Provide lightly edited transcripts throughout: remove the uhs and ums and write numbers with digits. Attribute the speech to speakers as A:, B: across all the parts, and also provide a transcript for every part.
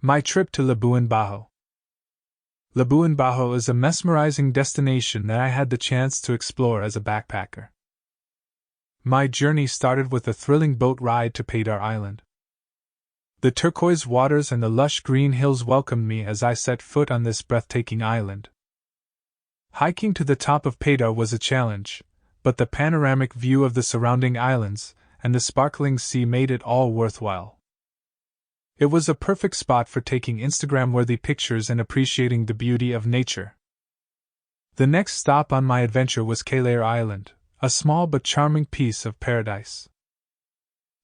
A: My trip to Labuan Bajo. Labuan Bajo is a mesmerizing destination that I had the chance to explore as a backpacker. My journey started with a thrilling boat ride to Pedar Island. The turquoise waters and the lush green hills welcomed me as I set foot on this breathtaking island. Hiking to the top of Pedar was a challenge, but the panoramic view of the surrounding islands and the sparkling sea made it all worthwhile. It was a perfect spot for taking Instagram-worthy pictures and appreciating the beauty of nature. The next stop on my adventure was Kelair Island, a small but charming piece of paradise.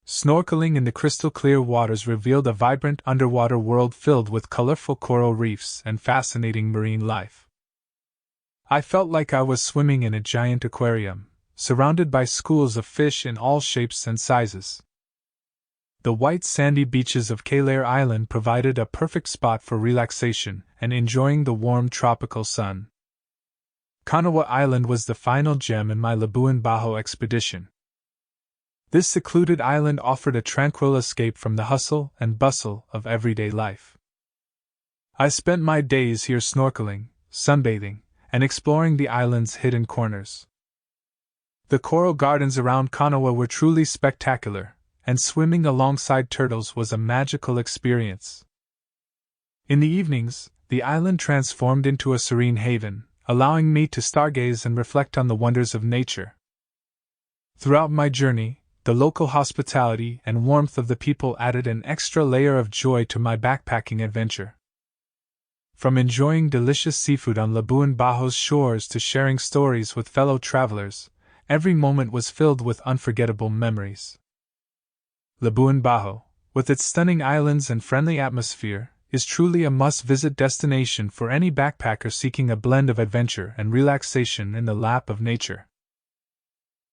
A: Snorkeling in the crystal-clear waters revealed a vibrant underwater world filled with colorful coral reefs and fascinating marine life. I felt like I was swimming in a giant aquarium, surrounded by schools of fish in all shapes and sizes. The white sandy beaches of Kelair Island provided a perfect spot for relaxation and enjoying the warm tropical sun. Kanawa Island was the final gem in my Labuan Bajo expedition. This secluded island offered a tranquil escape from the hustle and bustle of everyday life. I spent my days here snorkeling, sunbathing, and exploring the island's hidden corners. The coral gardens around Kanawa were truly spectacular, and swimming alongside turtles was a magical experience. In the evenings, the island transformed into a serene haven, allowing me to stargaze and reflect on the wonders of nature. Throughout my journey, the local hospitality and warmth of the people added an extra layer of joy to my backpacking adventure. From enjoying delicious seafood on Labuan Bajo's shores to sharing stories with fellow travelers, every moment was filled with unforgettable memories. Labuan Bajo, with its stunning islands and friendly atmosphere, is truly a must-visit destination for any backpacker seeking a blend of adventure and relaxation in the lap of nature.